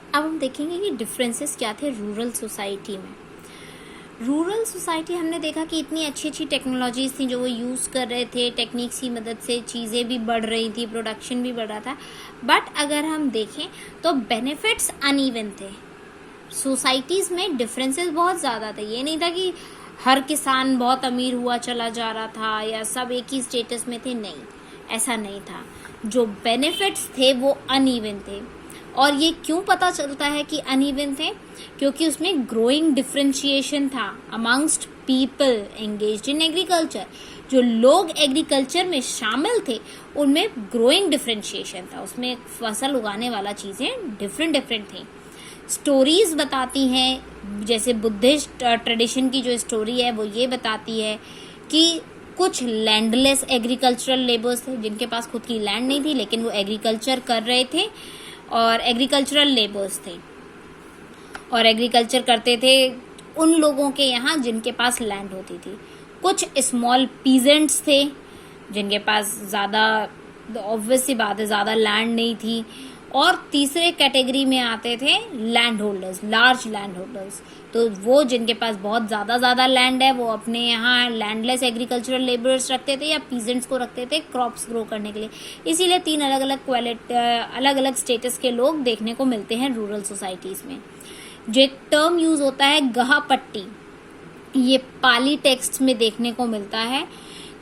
अब हम देखेंगे कि डिफरेंसेस क्या थे रूरल सोसाइटी में। रूरल सोसाइटी हमने देखा कि इतनी अच्छी अच्छी टेक्नोलॉजीज थी जो वो यूज़ कर रहे थे, टेक्निक्स की मदद से चीज़ें भी बढ़ रही थी, प्रोडक्शन भी बढ़ रहा था। बट अगर हम देखें तो बेनिफिट्स अनइवन थे। सोसाइटीज़ में डिफरेंसेस बहुत ज़्यादा थे। ये नहीं था कि हर किसान बहुत अमीर हुआ चला जा रहा था या सब एक ही स्टेटस में थे, नहीं, ऐसा नहीं था। जो बेनिफिट्स थे वो अनइवन थे। और ये क्यों पता चलता है कि अनइवन थे? क्योंकि उसमें ग्रोइंग डिफरेंशिएशन था amongst people engaged in agriculture. जो लोग एग्रीकल्चर में शामिल थे उनमें ग्रोइंग डिफरेंशिएशन था, उसमें फसल उगाने वाला चीज़ें डिफरेंट डिफरेंट थी। स्टोरीज बताती हैं, जैसे बुद्धिस्ट ट्रेडिशन की जो स्टोरी है वो ये बताती है कि कुछ लैंडलेस एग्रीकल्चरल लेबर्स थे जिनके पास खुद की लैंड नहीं थी, लेकिन वो एग्रीकल्चर कर रहे थे और एग्रीकल्चरल लेबर्स थे और एग्रीकल्चर करते थे उन लोगों के यहाँ जिनके पास लैंड होती थी। कुछ स्मॉल पीजेंट्स थे जिनके पास ज़्यादा, ऑब्वियस सी बात है, ज़्यादा लैंड नहीं थी। और तीसरे कैटेगरी में आते थे land holders, large land holders. तो वो जिनके पास बहुत ज़्यादा लैंड है वो अपने यहाँ लैंडलेस एग्रीकल्चरल लेबरर्स रखते थे या पीजेंट्स को रखते थे क्रॉप्स ग्रो करने के लिए। इसीलिए तीन अलग अलग स्टेटस के लोग देखने को मिलते हैं रूरल सोसाइटीज़ में। जो एक टर्म यूज होता है गहा पट्टी, ये पाली टेक्स्ट में देखने को मिलता है,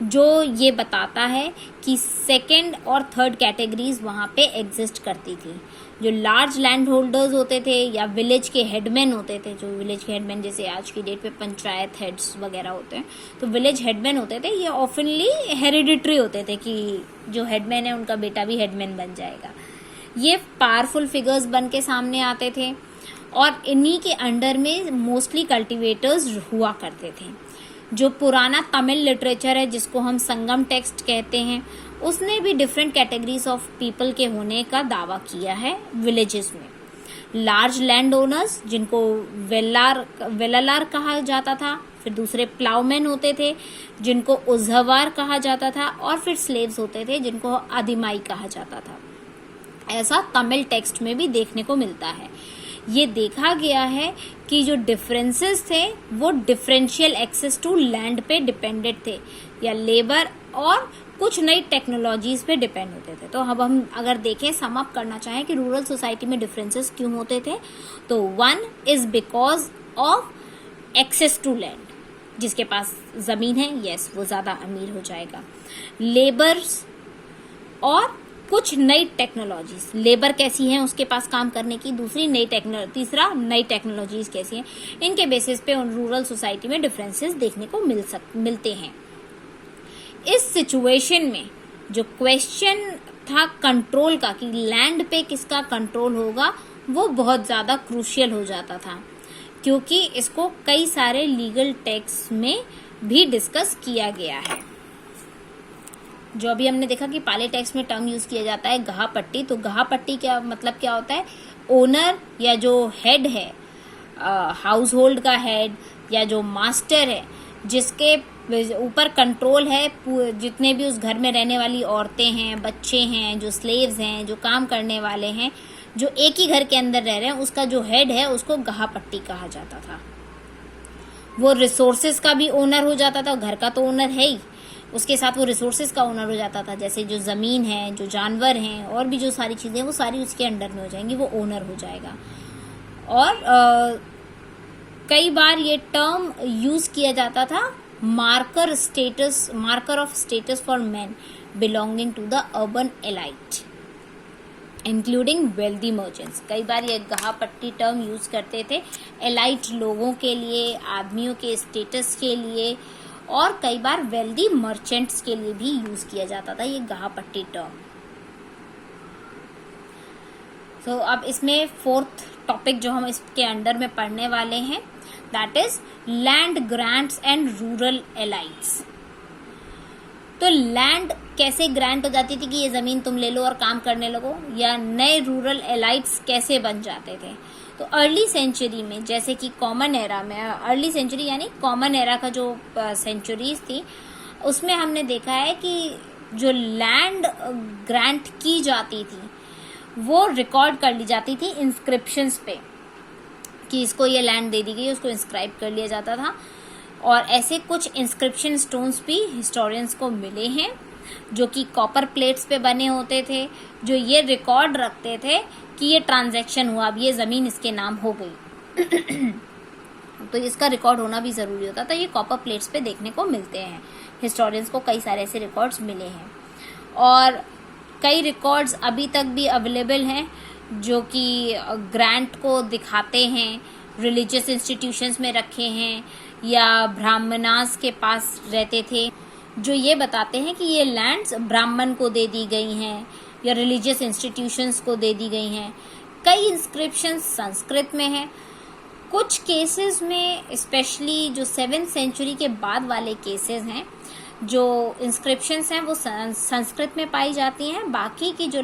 जो ये बताता है कि सेकंड और थर्ड कैटेगरीज वहाँ पे एग्जिस्ट करती थी। जो लार्ज लैंड होल्डर्स होते थे या विलेज के हेडमैन होते थे, जो विलेज के हेडमैन जैसे आज की डेट पे पंचायत हेड्स वगैरह होते हैं, तो विलेज हेडमैन होते थे, ये ऑफनली हेरिडिटरी होते थे कि जो हेडमैन है उनका बेटा भी हेडमैन बन जाएगा। ये पावरफुल फिगर्स बन के सामने आते थे और इन्हीं के अंडर में मोस्टली कल्टीवेटर्स हुआ करते थे। जो पुराना तमिल लिटरेचर है जिसको हम संगम टेक्स्ट कहते हैं, उसने भी डिफरेंट कैटेगरीज ऑफ पीपल के होने का दावा किया है विलेजेस में। लार्ज लैंड ओनर्स जिनको वेलालार कहा जाता था, फिर दूसरे प्लाउमैन होते थे जिनको उजहवार कहा जाता था, और फिर स्लेव्स होते थे जिनको आदिमाई कहा जाता था। ऐसा तमिल टेक्स्ट में भी देखने को मिलता है। ये देखा गया है कि जो डिफरेंसेस थे वो डिफरेंशियल एक्सेस टू लैंड पे डिपेंडेंट थे या लेबर और कुछ नई टेक्नोलॉजीज पे डिपेंड होते थे। तो अब हम अगर देखें, सम अप करना चाहें कि रूरल सोसाइटी में डिफरेंसेस क्यों होते थे, तो one is because of access to land. जिसके पास जमीन है, यस, वो ज्यादा अमीर हो जाएगा। लेबर्स और कुछ नई टेक्नोलॉजीज, लेबर कैसी है उसके पास काम करने की, तीसरा नई टेक्नोलॉजीज कैसी हैं, इनके बेसिस पे उन रूरल सोसाइटी में डिफरेंसेस देखने को मिलते हैं। इस सिचुएशन में जो क्वेश्चन था कंट्रोल का कि लैंड पे किसका कंट्रोल होगा, वो बहुत ज्यादा क्रूशियल हो जाता था, क्योंकि इसको कई सारे लीगल टेक्स्ट में भी डिस्कस किया गया है। जो अभी हमने देखा कि पाले टेक्स्ट में टर्म यूज किया जाता है गहा पट्टी, तो गहा पट्टी क्या मतलब क्या होता है? ओनर या जो हेड है, हाउस होल्ड का हेड या जो मास्टर है, जिसके ऊपर कंट्रोल है, जितने भी उस घर में रहने वाली औरतें हैं, बच्चे हैं, जो स्लेव्स हैं, जो काम करने वाले हैं, जो एक ही घर के अंदर रह रहे हैं, उसका जो हेड है उसको गहा पट्टी कहा जाता था। वो रिसोर्सेज का भी ओनर हो जाता था, घर का तो ओनर है ही, उसके साथ वो रिसोर्सेज का ओनर हो जाता था। जैसे जो ज़मीन है, जो जानवर हैं, और भी जो सारी चीज़ें, वो सारी उसके अंडर में हो जाएंगी, वो ओनर हो जाएगा। और कई बार ये टर्म यूज़ किया जाता था marker of status for man belonging to the urban elite including wealthy merchants. कई बार ये गहा पट्टी टर्म यूज करते थे एलाइट लोगों के लिए, आदमियों के स्टेटस के लिए, और कई बार वेल्दी मर्चेंट्स के लिए भी यूज किया जाता था ये गहा पट्टी टर्म। तो अब इसमें फोर्थ टॉपिक जो हम इसके अंडर में पढ़ने वाले हैं, that is land grants and rural elites. तो लैंड कैसे ग्रांट हो जाती थी कि ये जमीन तुम ले लो और काम करने लगो, या नए रूरल एलाइट्स कैसे बन जाते थे? तो अर्ली सेंचुरी में, जैसे कि कॉमन एरा में, अर्ली सेंचुरी यानी कॉमन एरा का जो सेंचुरीज थी, उसमें हमने देखा है कि जो लैंड ग्रांट की जाती थी वो रिकॉर्ड कर ली जाती थी इंस्क्रिप्शंस पे, कि इसको ये लैंड दे दी गई, उसको इंस्क्राइब कर लिया जाता था। और ऐसे कुछ इंस्क्रिप्शन स्टोन्स भी हिस्टोरियंस को मिले हैं जो कि कॉपर प्लेट्स पे बने होते थे, जो ये रिकॉर्ड रखते थे कि ये ट्रांजैक्शन हुआ, अब ये ज़मीन इसके नाम हो गई। तो इसका रिकॉर्ड होना भी ज़रूरी होता था। ये कॉपर प्लेट्स पे देखने को मिलते हैं। हिस्टोरियंस को कई सारे ऐसे रिकॉर्ड्स मिले हैं और कई रिकॉर्ड्स अभी तक भी अवेलेबल हैं जो कि ग्रांट को दिखाते हैं, रिलीजियस इंस्टीट्यूशंस में रखे हैं या ब्राह्मणास के पास रहते थे, जो ये बताते हैं कि ये लैंड्स ब्राह्मण को दे दी गई हैं या रिलीजियस इंस्टीट्यूशंस को दे दी गई हैं। कई इंस्क्रिप्शंस संस्कृत में हैं। कुछ केसेस में स्पेशली जो 7th सेंचुरी के बाद वाले केसेस हैं, जो इंस्क्रिप्शंस हैं वो संस्कृत में पाई जाती हैं। बाकी की जो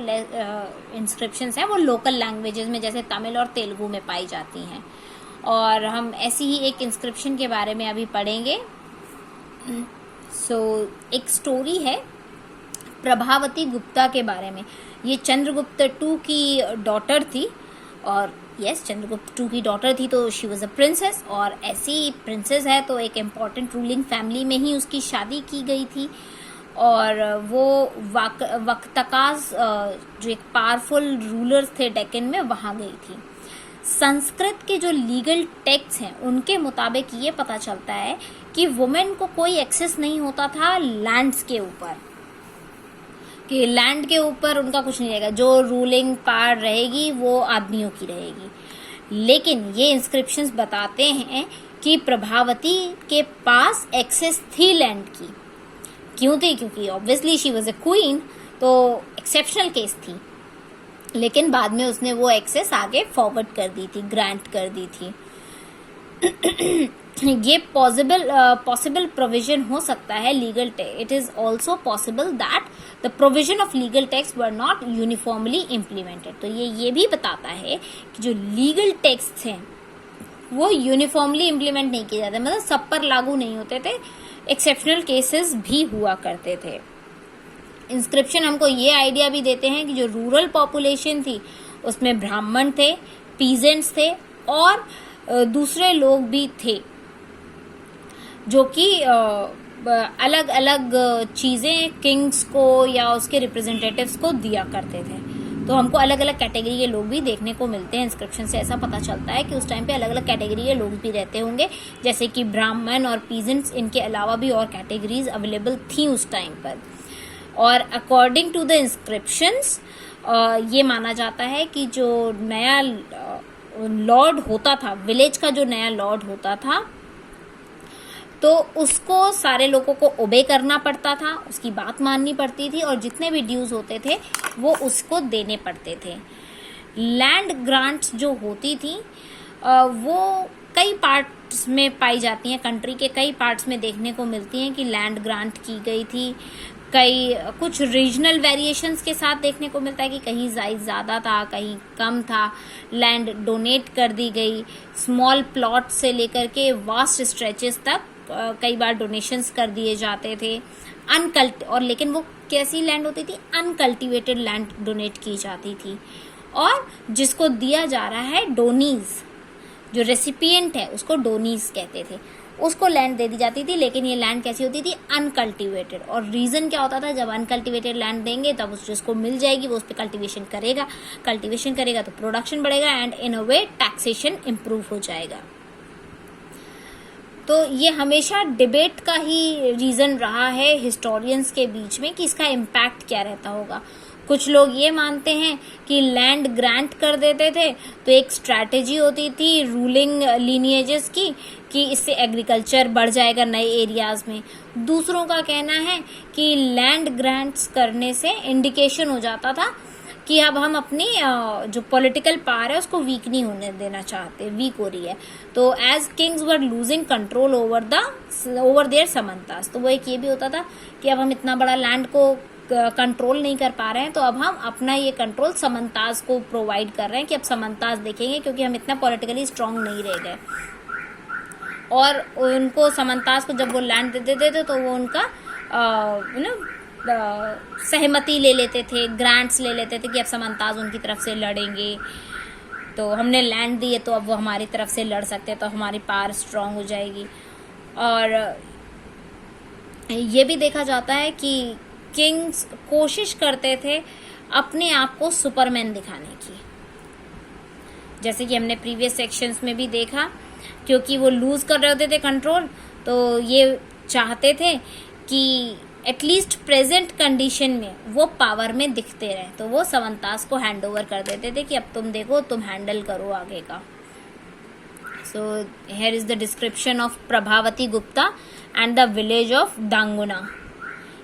इंस्क्रिप्शंस हैं वो लोकल लैंग्वेजेस में जैसे तमिल और तेलुगु में पाई जाती हैं। और हम ऐसी ही एक इंस्क्रिप्शन के बारे में अभी पढ़ेंगे। एक स्टोरी है प्रभावती गुप्ता के बारे में। ये चंद्रगुप्त II की डॉटर थी और चंद्रगुप्त II की डॉटर थी तो शी वॉज अ प्रिंसेस, और ऐसी प्रिंसेस है तो एक इम्पॉर्टेंट रूलिंग फैमिली में ही उसकी शादी की गई थी। और वो वक्तकाज जो एक पावरफुल रूलर्स थे डेक्कन में, वहाँ गई थी। संस्कृत के जो लीगल टेक्स्ट हैं उनके मुताबिक ये पता चलता है कि वुमेन को कोई एक्सेस नहीं होता था लैंड्स के ऊपर, कि लैंड के ऊपर उनका कुछ नहीं रहेगा, जो रूलिंग पावर रहेगी वो आदमियों की रहेगी। लेकिन ये इंस्क्रिप्शंस बताते हैं कि प्रभावती के पास एक्सेस थी लैंड की। क्यों थी? क्योंकि obviously she was a queen, तो एक्सेप्शनल केस थी। लेकिन बाद में उसने वो एक्सेस आगे फॉरवर्ड कर दी थी, ग्रांट कर दी थी। ये पॉसिबल प्रोविजन हो सकता है legal text. It is also possible that the provision of legal text were not uniformly implemented. तो ये भी बताता है कि जो लीगल टेक्स्ट हैं वो यूनिफॉर्मली इम्प्लीमेंट नहीं किए जाते, मतलब सब पर लागू नहीं होते थे, एक्सेप्शनल केसेस भी हुआ करते थे। इंस्क्रिप्शन हमको ये आइडिया भी देते हैं कि जो रूरल पॉपुलेशन थी उसमें ब्राह्मण थे, पीजेंट्स थे और दूसरे लोग भी थे जो कि अलग अलग चीज़ें किंग्स को या उसके रिप्रेजेंटेटिव्स को दिया करते थे। तो हमको अलग अलग कैटेगरी के लोग भी देखने को मिलते हैं। इंस्क्रिप्शन से ऐसा पता चलता है कि उस टाइम पे अलग अलग कैटेगरी के लोग भी रहते होंगे, जैसे कि ब्राह्मण और पीजेंट्स। इनके अलावा भी और कैटेगरीज अवेलेबल थी उस टाइम पर। और अकॉर्डिंग टू द इंस्क्रिप्शंस ये माना जाता है कि जो नया लॉर्ड होता था, विलेज का जो नया लॉर्ड होता था, तो उसको सारे लोगों को ओबे करना पड़ता था, उसकी बात माननी पड़ती थी और जितने भी ड्यूज होते थे वो उसको देने पड़ते थे। लैंड ग्रांट्स जो होती थी वो कई पार्ट्स में पाई जाती हैं, कंट्री के कई पार्ट्स में देखने को मिलती हैं कि लैंड ग्रांट की गई थी। कुछ रीजनल वेरिएशंस के साथ देखने को मिलता है कि कहीं ज़्यादा था, कहीं कम था। लैंड डोनेट कर दी गई, स्मॉल प्लॉट से लेकर के वास्ट स्ट्रेचेस तक कई बार डोनेशंस कर दिए जाते थे। और लेकिन वो कैसी लैंड होती थी? अनकल्टिवेटेड लैंड डोनेट की जाती थी। और जिसको दिया जा रहा है डोनीज, जो रेसिपिएंट है उसको डोनीज कहते थे, उसको लैंड दे दी जाती थी। लेकिन ये लैंड कैसी होती थी? अनकल्टिवेटेड। और रीजन क्या होता था? जब अनकल्टिवेटेड लैंड देंगे तब उस जिसको मिल जाएगी वो उस पर कल्टिवेशन करेगा तो प्रोडक्शन बढ़ेगा and in a way taxation improve हो जाएगा। तो ये हमेशा डिबेट का ही रीज़न रहा है हिस्टोरियंस के बीच में कि इसका इम्पैक्ट क्या रहता होगा। कुछ लोग ये मानते हैं कि लैंड ग्रांट कर देते थे तो एक स्ट्रैटेजी होती थी रूलिंग लीनिएजेस की कि इससे एग्रीकल्चर बढ़ जाएगा नए एरियाज में। दूसरों का कहना है कि लैंड ग्रांट्स करने से इंडिकेशन हो जाता था कि अब हम अपनी जो पॉलिटिकल पावर है उसको वीक नहीं होने देना चाहते, वीक हो रही है। तो as kings were losing control over their samantas, तो वो एक ये भी होता था कि अब हम इतना बड़ा लैंड को कंट्रोल नहीं कर पा रहे हैं तो अब हम अपना ये कंट्रोल समंतास को प्रोवाइड कर रहे हैं कि अब समंतास देखेंगे क्योंकि हम इतना पॉलिटिकली स्ट्रांग नहीं रह गए। और उनको समंतास को जब वो लैंड दे देते थे तो वो उनका सहमति ले लेते थे, ग्रांट्स ले लेते थे कि अब समंताज उनकी तरफ से लड़ेंगे, तो हमने लैंड दिए तो अब वो हमारी तरफ से लड़ सकते हैं, तो हमारी पावर स्ट्रांग हो जाएगी। और ये भी देखा जाता है कि किंग्स कोशिश करते थे अपने आप को सुपरमैन दिखाने की, जैसे कि हमने प्रीवियस सेक्शंस में भी देखा, क्योंकि वो लूज कर रहे होते थे कंट्रोल, तो ये चाहते थे कि एटलीस्ट प्रेजेंट कंडीशन में वो पावर में दिखते रहे, तो वो समंतास को हैंड ओवर कर देते थे कि अब तुम देखो, तुम हैंडल करो आगे का। So here is the description of Prabhavati Gupta and the village of Danguna.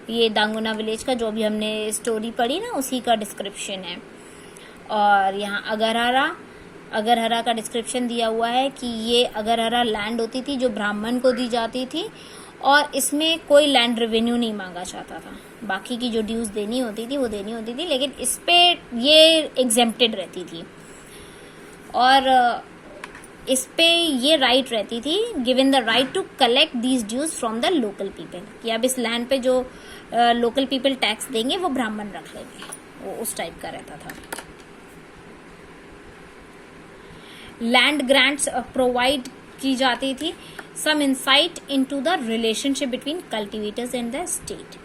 ये दांगुना विलेज का जो भी हमने स्टोरी पढ़ी ना, उसी का डिस्क्रिप्शन है। और यहाँ अगरहरा का डिस्क्रिप्शन दिया हुआ है कि ये अगरहरा लैंड होती थी जो ब्राह्मण को दी जाती थी, और इसमें कोई लैंड रेवेन्यू नहीं मांगा जाता था। बाकी की जो ड्यूज देनी होती थी वो देनी होती थी, लेकिन इस पे ये एग्जेम्प्टेड रहती थी, और इस पे ये राइट रहती थी, given the right to collect these dues from the local people, कि अब इस लैंड पे जो लोकल पीपल टैक्स देंगे वो ब्राह्मण रख लेंगे, वो उस टाइप का रहता था। लैंड ग्रांट्स प्रोवाइड की जाती थी। Some insight into the relationship between cultivators and the state.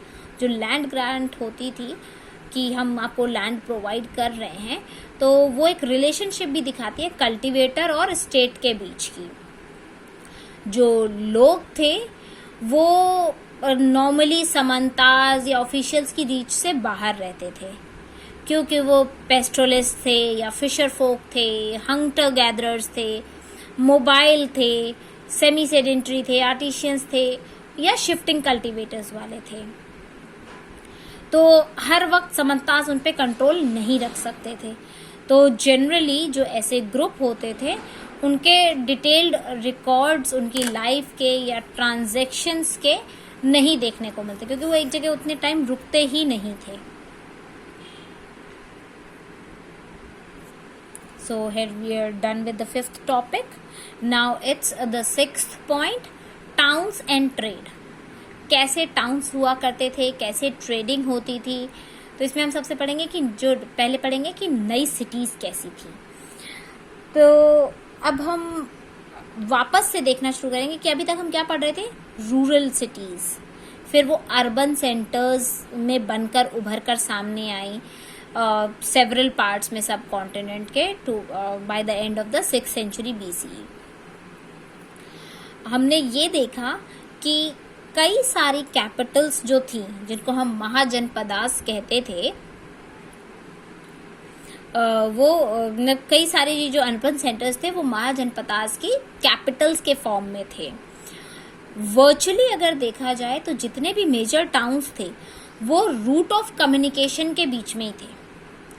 जो लैंड ग्रांट होती थी कि हम आपको लैंड प्रोवाइड कर रहे हैं, तो वो एक रिलेशनशिप भी दिखाती है कल्टिवेटर और स्टेट के बीच की। जो लोग थे वो नॉर्मली समंताज या ऑफिशियल्स की रीच से बाहर रहते थे, क्योंकि वो पेस्ट्रोलिस्ट थे या फिशर फोक थे, हंटर गैदरर्स थे, मोबाइल थे, सेमी सेडेंटरी थे, आर्टिशियंस थे, या शिफ्टिंग कल्टीवेटर्स वाले थे। तो हर वक्त समंताज उन पे कंट्रोल नहीं रख सकते थे। तो जनरली जो ऐसे ग्रुप होते थे उनके डिटेल्ड रिकॉर्ड्स उनकी लाइफ के या ट्रांजैक्शंस के नहीं देखने को मिलते, क्योंकि वो एक जगह उतने टाइम रुकते ही नहीं थे। So here we are done with the fifth topic. Now it's the sixth point, towns and trade. कैसे टाउन्स हुआ करते थे, कैसे ट्रेडिंग होती थी। तो इसमें हम सबसे पढ़ेंगे कि जो पहले पढ़ेंगे कि नई सिटीज कैसी थी। तो अब हम वापस से देखना शुरू करेंगे कि अभी तक हम क्या पढ़ रहे थे, रूरल सिटीज, फिर वो अर्बन सेंटर्स में बनकर उभर कर सामने आई सेवरल पार्ट्स में सब कॉन्टिनेंट के to by the end of the 6th century BCE। हमने ये देखा कि कई सारी कैपिटल्स जो थी, जिनको हम महाजनपदास कहते थे, वो कई सारे जो अर्बन सेंटर्स थे वो महाजनपदास की कैपिटल्स के फॉर्म में थे। वर्चुअली अगर देखा जाए तो जितने भी मेजर टाउन्स थे वो रूट ऑफ कम्युनिकेशन के बीच में ही थे,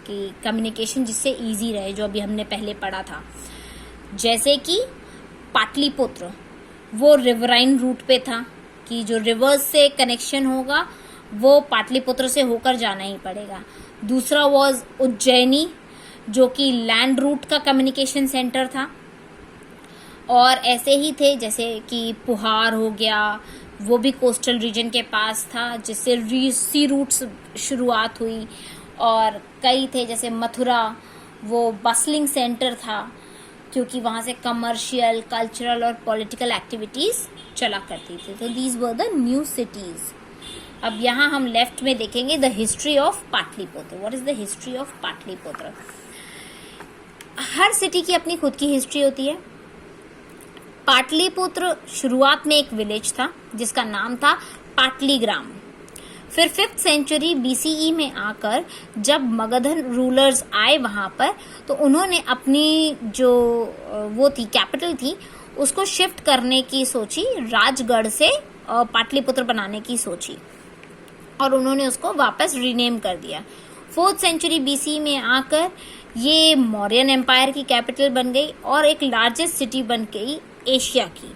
कि कम्युनिकेशन जिससे इजी रहे, जो अभी हमने पहले पढ़ा था। जैसे कि पाटलिपुत्र वो रिवराइन रूट पे था, कि जो रिवर्स से कनेक्शन होगा वो पाटलिपुत्र से होकर जाना ही पड़ेगा। दूसरा वाज उज्जैनी, जो कि लैंड रूट का कम्युनिकेशन सेंटर था। और ऐसे ही थे जैसे कि पुहार हो गया, वो भी कोस्टल रीजन के पास था, जिससे सी रूट्स शुरुआत हुई। और कई थे जैसे मथुरा, वो बसलिंग सेंटर था, क्योंकि वहाँ से कमर्शियल, कल्चरल और पॉलिटिकल एक्टिविटीज चला करती थी। तो these were the new cities. अब यहाँ हम लेफ्ट में देखेंगे the history of Pataliputra. What is the history of Pataliputra? Her city की अपनी खुद की हिस्ट्री होती है। पाटलिपुत्र शुरुआत में एक विलेज था जिसका नाम था पाटलीग्राम। फिर 5th सेंचुरी BCE में आकर जब मगधन रूलर्स आए वहां पर, तो उन्होंने अपनी जो वो थी कैपिटल थी उसको शिफ्ट करने की सोची, राजगढ़ से पाटलिपुत्र बनाने की सोची, और उन्होंने उसको वापस रीनेम कर दिया। 4th सेंचुरी BCE में आकर ये मौर्यन एम्पायर की कैपिटल बन गई और एक लार्जेस्ट सिटी बन गई एशिया की।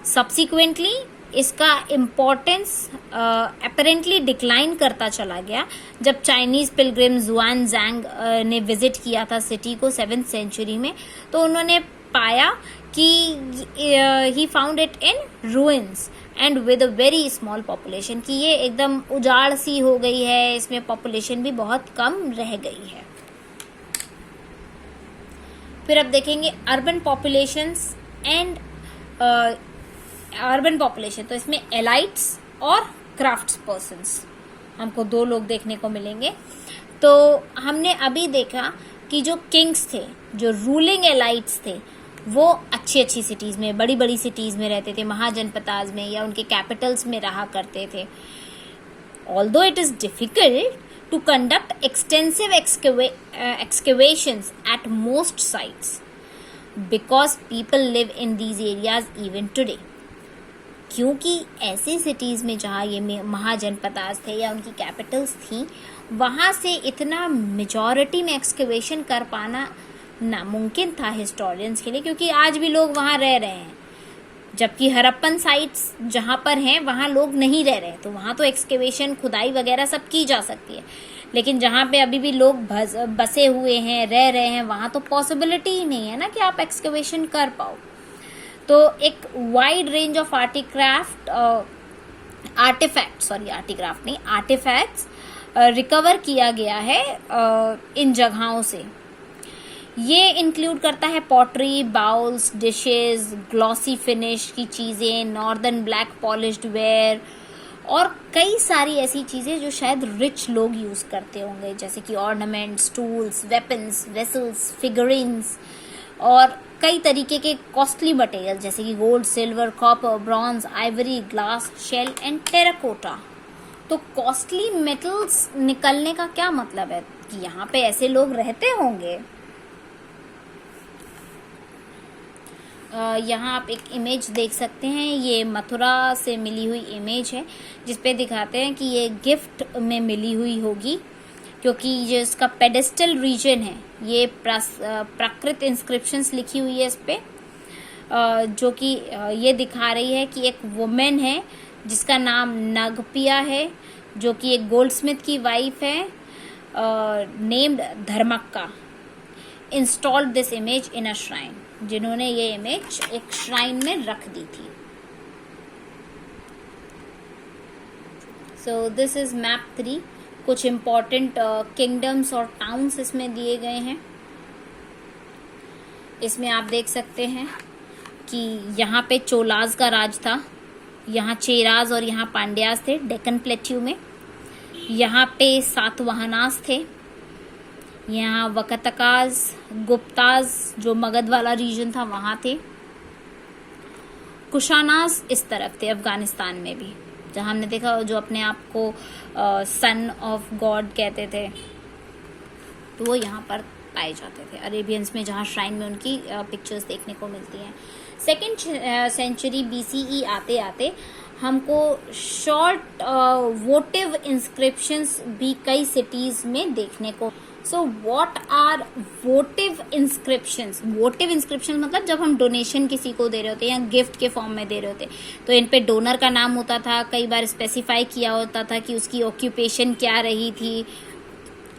सब्सिक्वेंटली इसका इम्पोर्टेंस अपेरेंटली डिक्लाइन करता चला गया जब चाइनीज पिलग्रिम जुआन जैंग ने विजिट किया था सिटी को 7th सेंचुरी में। तो उन्होंने पाया कि he found it in ruins and with a very small population, कि ये एकदम उजाड़ सी हो गई है, इसमें पॉपुलेशन भी बहुत कम रह गई है। फिर अब देखेंगे urban populations and urban population. तो इसमें एलाइट्स और क्राफ्ट्स पर्सन्स हमको दो लोग देखने को मिलेंगे। तो हमने अभी देखा कि जो किंग्स थे, जो रूलिंग एलाइट्स थे, वो अच्छी अच्छी सिटीज़ में, बड़ी बड़ी सिटीज़ में रहते थे, महाजनपदाज में या उनके कैपिटल्स में रहा करते थे। Although it is difficult to conduct extensive excavations at most sites because people live in these areas even today, क्योंकि ऐसे सिटीज़ में जहाँ ये महाजनपदास थे या उनकी कैपिटल्स थी, वहाँ से इतना मेजॉरिटी में एक्सकेवेशन कर पाना नामुमकिन था हिस्टोरियंस के लिए, क्योंकि आज भी लोग वहाँ रह रहे हैं, जबकि हड़प्पन साइट्स जहाँ पर हैं वहाँ लोग नहीं रह रहे, तो वहाँ तो एक्सकेवेशन, खुदाई वगैरह सब की जा सकती है। लेकिन जहाँ पे अभी भी लोग बसे हुए हैं, रह रहे हैं, वहाँ तो पॉसिबिलिटी ही नहीं है ना कि आप एक्सकेवेशन कर पाओ। तो एक wide range of artifacts recover किया गया है इन जगहों से। ये इंक्लूड करता है pottery, bowls, dishes, glossy finish की चीज़ें, नॉर्दर्न ब्लैक पॉलिश्ड वेयर और कई सारी ऐसी चीज़ें जो शायद रिच लोग यूज़ करते होंगे, जैसे कि ornaments, tools, weapons, vessels, figurines और कई तरीके के कॉस्टली मटेरियल जैसे कि gold, silver, copper, bronze, ivory, glass, shell and terracotta. तो कॉस्टली मेटल्स निकलने का क्या मतलब है कि यहाँ पे ऐसे लोग रहते होंगे। यहाँ आप एक इमेज देख सकते हैं, ये मथुरा से मिली हुई इमेज है, जिसपे दिखाते हैं कि ये गिफ्ट में मिली हुई होगी, क्योंकि जो इसका पेडेस्टल रीजन है ये प्राकृत इंस्क्रिप्शंस लिखी हुई है इस पे, जो कि ये दिखा रही है कि एक वुमेन है जिसका नाम नगपिया है, जो कि एक गोल्डस्मिथ की वाइफ है, named Dharmakka, installed this image in a shrine, जिन्होंने ये इमेज एक श्राइन में रख दी थी। So this is map 3। कुछ इम्पॉर्टेंट किंगडम्स और टाउन्स इसमें दिए गए हैं। इसमें आप देख सकते हैं कि यहाँ पे चोलाज का राज था, यहाँ चेराज और यहाँ पांड्याज थे डेक्कन प्लेट्यू में, यहाँ पे सातवाहनास थे, यहाँ वकतकाज, गुप्ताज जो मगध वाला रीजन था वहाँ थे, कुशानास इस तरफ थे अफगानिस्तान में भी, जहाँ हमने देखा जो अपने आप को सन ऑफ गॉड कहते थे, तो वो यहाँ पर पाए जाते थे अरेबियंस में, जहाँ श्राइन में उनकी पिक्चर्स देखने को मिलती हैं। सेकेंड सेंचुरी BCE आते आते हमको शॉर्ट वोटिव इंस्क्रिप्शंस भी कई सिटीज में देखने को। So what are votive inscriptions? Votive inscription मतलब जब हम डोनेशन किसी को दे रहे होते हैं या गिफ्ट के फॉर्म में दे रहे होते, तो इन पे डोनर का नाम होता था, कई बार स्पेसिफाई किया होता था कि उसकी ऑक्यूपेशन क्या रही थी,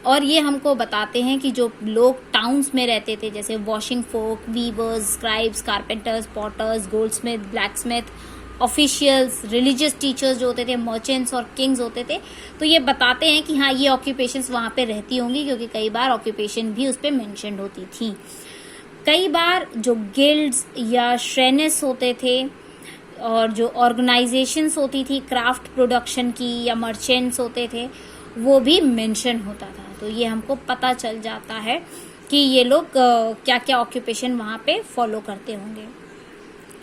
और ये हमको बताते हैं कि जो लोग टाउन्स में रहते थे, जैसे washing folk, weavers, scribes, carpenters, potters, goldsmith, blacksmith, officials, religious teachers जो होते थे, मर्चेंट्स और किंग्स होते थे, तो ये बताते हैं कि हाँ ये ऑक्यूपेशंस वहाँ पे रहती होंगी, क्योंकि कई बार ऑक्यूपेशन भी उस पर मेंशन होती थी। कई बार जो गिल्ड्स या श्रेनिस होते थे और जो ऑर्गेनाइजेशंस होती थी क्राफ्ट प्रोडक्शन की या मर्चेंट्स होते थे, वो भी मेंशन होता था। तो ये हमको पता चल जाता है कि ये लोग क्या क्या ऑक्यूपेशन वहाँ पे फॉलो करते होंगे।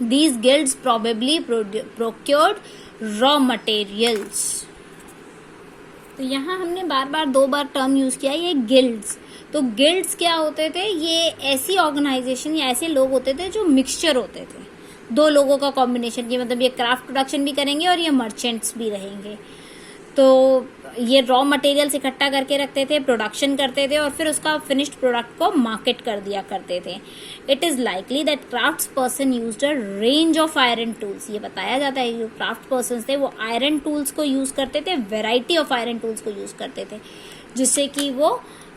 These guilds probably procured raw materials। तो यहाँ हमने दो बार टर्म यूज किया, ये गिल्ड्स। तो गिल्ड्स क्या होते थे? ये ऐसी ऑर्गेनाइजेशन या ऐसे लोग होते थे जो मिक्सचर होते थे, दो लोगों का कॉम्बिनेशन की, मतलब ये क्राफ्ट प्रोडक्शन भी करेंगे और ये मर्चेंट्स भी रहेंगे। तो ये रॉ मटेरियल्स इकट्ठा करके रखते थे, प्रोडक्शन करते थे और फिर उसका फिनिश्ड प्रोडक्ट को मार्केट कर दिया करते थे। It is likely that crafts person used a range of iron tools. ये बताया जाता है जो क्राफ्ट पर्सन थे वो आयरन टूल्स को यूज करते थे, वेराइटी ऑफ आयरन टूल्स को यूज करते थे, जिससे कि वो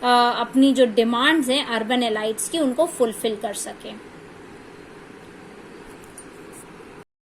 अपनी जो डिमांड्स हैं अर्बन एलाइट्स की उनको फुलफिल कर सके।